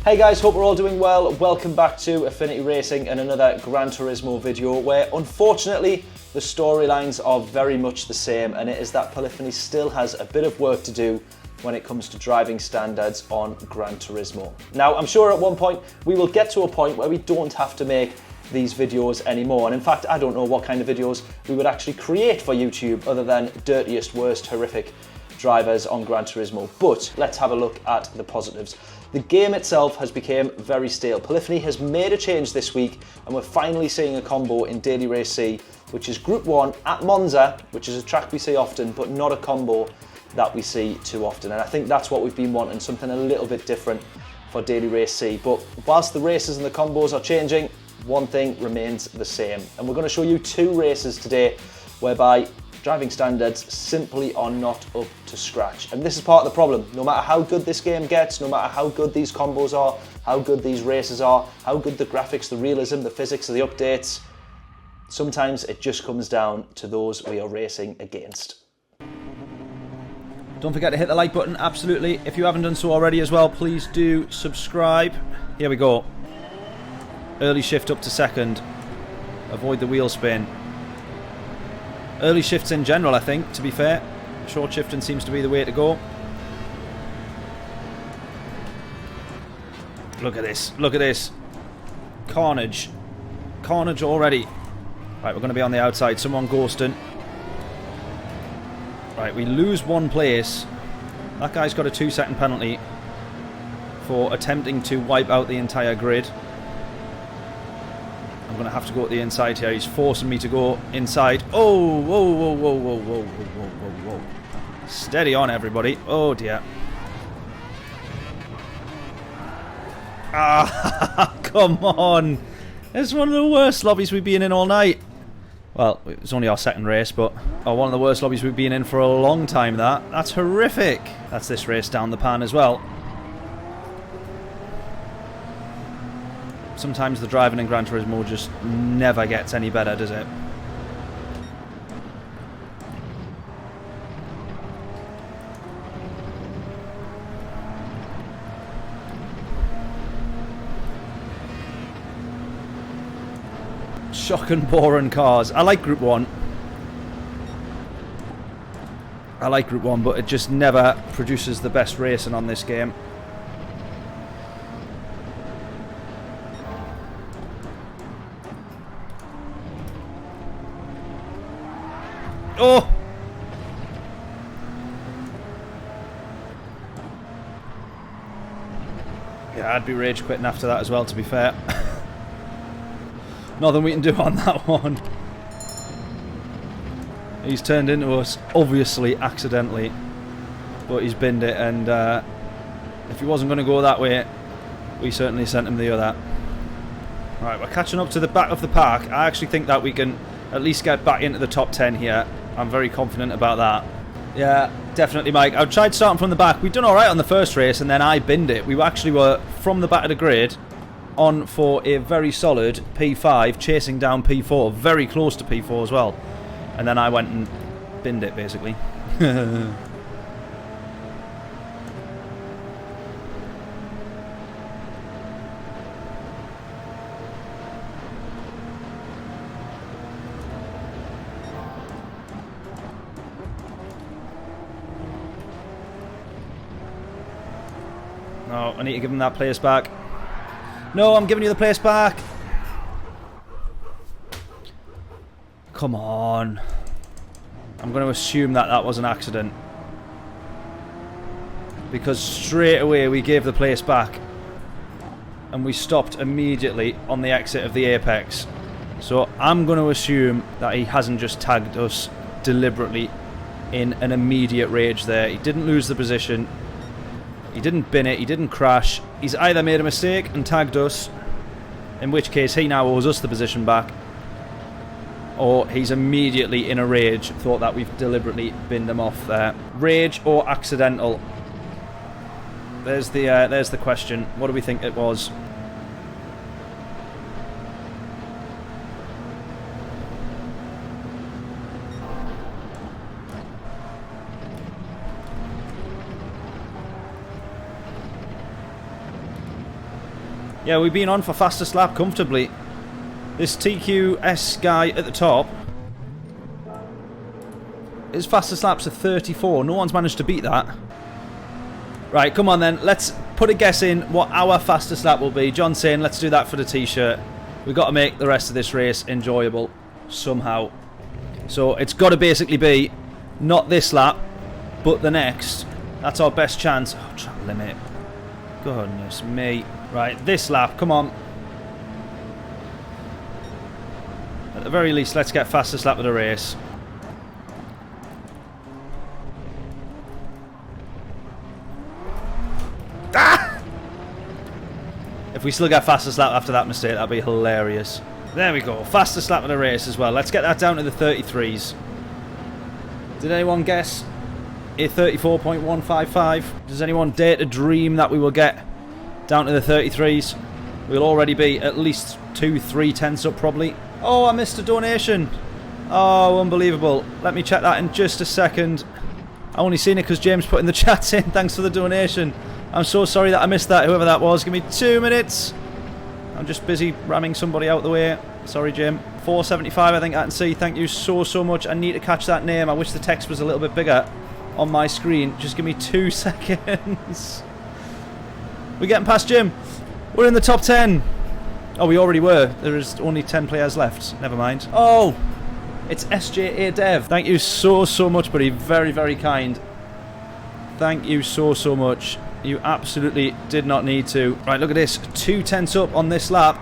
Hey guys, hope we're all doing well. Welcome back to Affinity Racing and another Gran Turismo video where unfortunately the storylines are very much the same, and it is that Polyphony still has a bit of work to do when it comes to driving standards on Gran Turismo. Now, I'm sure at one point we will get to a point where we don't have to make these videos anymore, and in fact I don't know what kind of videos we would actually create for YouTube other than dirtiest, worst, horrific drivers on Gran Turismo. But let's have a look at the positives. The game itself has become very stale. Polyphony has made a change this week and we're finally seeing a combo in Daily Race C, which is Group 1 at Monza, which is a track we see often, but not a combo that we see too often. And I think that's what we've been wanting, something a little bit different for Daily Race C. But whilst the races and the combos are changing, one thing remains the same. And we're going to show you two races today whereby driving standards simply are not up to scratch. And this is part of the problem. No matter how good this game gets, no matter how good these combos are, how good these races are, how good the graphics, the realism, the physics of the updates, sometimes it just comes down to those we are racing against. Don't forget to hit the like button, absolutely. If you haven't done so already as well, please do subscribe. Here we go. Early shift up to second. Avoid the wheel spin. Early shifts in general, I think, to be fair. Short shifting seems to be the way to go. Look at this. Look at this. Carnage. Carnage already. Right, we're going to be on the outside. Someone ghosting. Right, we lose one place. That guy's got a 2-second penalty for attempting to wipe out the entire grid. I'm going to have to go to the inside here. He's forcing me to go inside. Oh, whoa, whoa, whoa, whoa, whoa, whoa, whoa, whoa, whoa. Steady on, everybody. Oh, dear. Ah, come on. It's one of the worst lobbies we've been in all night. Well, it was only our second race, but one of the worst lobbies we've been in for a long time, that. That's horrific. That's this race down the pan as well. Sometimes the driving in Gran Turismo just never gets any better, does it? Shock and boring cars. I like Group 1. I like Group 1, but it just never produces the best racing on this game. Oh! Yeah, I'd be rage quitting after that as well, to be fair. Nothing we can do on that one. He's turned into us, obviously accidentally, but he's binned it, and if he wasn't going to go that way, we certainly sent him the other. Right, we're catching up to the back of the park. I actually think that we can at least get back into the top 10 here. I'm very confident about that. Yeah, definitely, Mike. I tried starting from the back. We'd done alright on the first race, and then I binned it. We actually were from the back of the grid on for a very solid P5, chasing down P4, very close to P4 as well. And then I went and binned it, basically. No, I need to give him that place back. No, I'm giving you the place back. Come on. I'm going to assume that that was an accident. Because straight away we gave the place back. And we stopped immediately on the exit of the apex. So I'm going to assume that he hasn't just tagged us deliberately in an immediate rage there. He didn't lose the position. He didn't bin it, he didn't crash. He's either made a mistake and tagged us, in which case he now owes us the position back, or he's immediately in a rage, thought that we've deliberately binned him off there. Rage or accidental? There's the question. What do we think it was? Yeah, we've been on for fastest lap comfortably. This TQS guy at the top, his fastest lap's a 34. No one's managed to beat that. Right, come on then. Let's put a guess in what our fastest lap will be. John's saying let's do that for the t-shirt. We've got to make the rest of this race enjoyable somehow. So it's got to basically be not this lap, but the next. That's our best chance. Oh, track limit. Goodness me. Right, this lap. Come on. At the very least, let's get fastest lap of the race. Ah! If we still get fastest lap after that mistake, that'd be hilarious. There we go. Fastest lap of the race as well. Let's get that down to the 33s. Did anyone guess a 34.155? Does anyone dare to dream that we will get down to the 33s? We'll already be at least 2-3 tenths up probably. Oh, I missed a donation. Oh, unbelievable. Let me check that in just a second. I only seen it because James put in the chat in. Thanks for the donation. I'm so sorry that I missed that, whoever that was. Give me 2 minutes. I'm just busy ramming somebody out the way. Sorry, Jim. 475, I think I can see. Thank you so much. I need to catch that name. I wish the text was a little bit bigger on my screen. Just give me 2 seconds. We're getting past Jim. We're in the top 10. Oh, we already were. There is only 10 players left. Never mind. Oh, it's SJA Dev. Thank you so much, buddy. Very, very kind. Thank you so much. You absolutely did not need to. Right, look at this. 2 tenths up on this lap.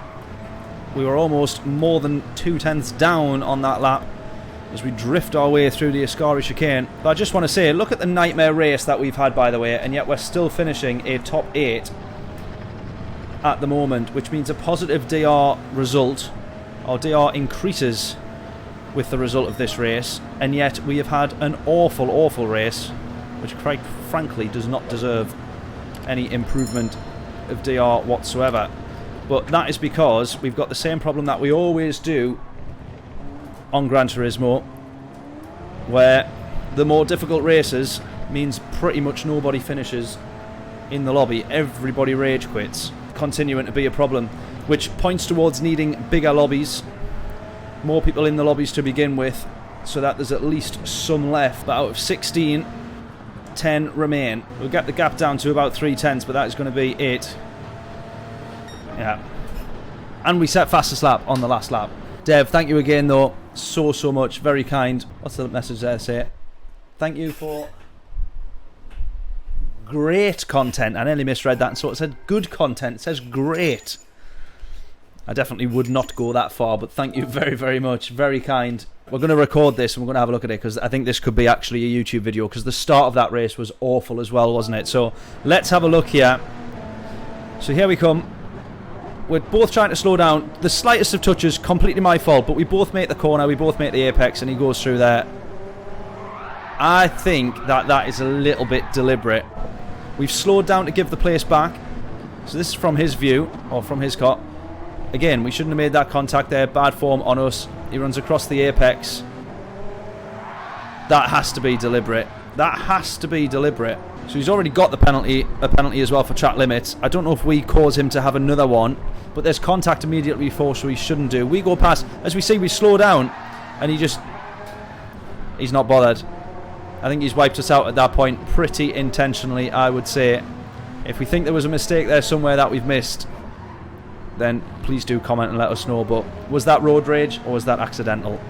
We were almost more than 2 tenths down on that lap as we drift our way through the Ascari chicane. But I just want to say, look at the nightmare race that we've had, by the way, and yet we're still finishing a top 8 at the moment, which means a positive DR result. Our DR increases with the result of this race, and yet we have had an awful race, which quite frankly does not deserve any improvement of DR whatsoever. But that is because we've got the same problem that we always do on Gran Turismo, where the more difficult races means pretty much nobody finishes in the lobby. Everybody rage quits, continuing to be a problem, which points towards needing bigger lobbies, more people in the lobbies to begin with, so that there's at least some left. But out of 16, 10 remain. We'll get the gap down to about 3 tenths, but that is going to be it. Yeah. And we set fastest lap on the last lap. Dev, thank you again though, so much, very kind. What's the message there say? Thank you for great content. I nearly misread that and so it said good content. It says great. I definitely would not go that far, but thank you very much. Very kind. We're going to record this and we're going to have a look at it because I think this could be actually a YouTube video because the start of that race was awful as well, wasn't it? So let's have a look here. So here we come. We're both trying to slow down. The slightest of touches, completely my fault, but we both make the corner, we both make the apex, and he goes through there. I think that is a little bit deliberate. We've slowed down to give the place back. So this is from his view, or from his cut. Again, we shouldn't have made that contact there. Bad form on us. He runs across the apex. That has to be deliberate. That has to be deliberate. So he's already got the penalty, a penalty as well for track limits. I don't know if we cause him to have another one, but there's contact immediately before, so he shouldn't do. We go past, as we see, we slow down, and he's not bothered. I think he's wiped us out at that point pretty intentionally, I would say. If we think there was a mistake there somewhere that we've missed, then please do comment and let us know. But was that road rage or was that accidental?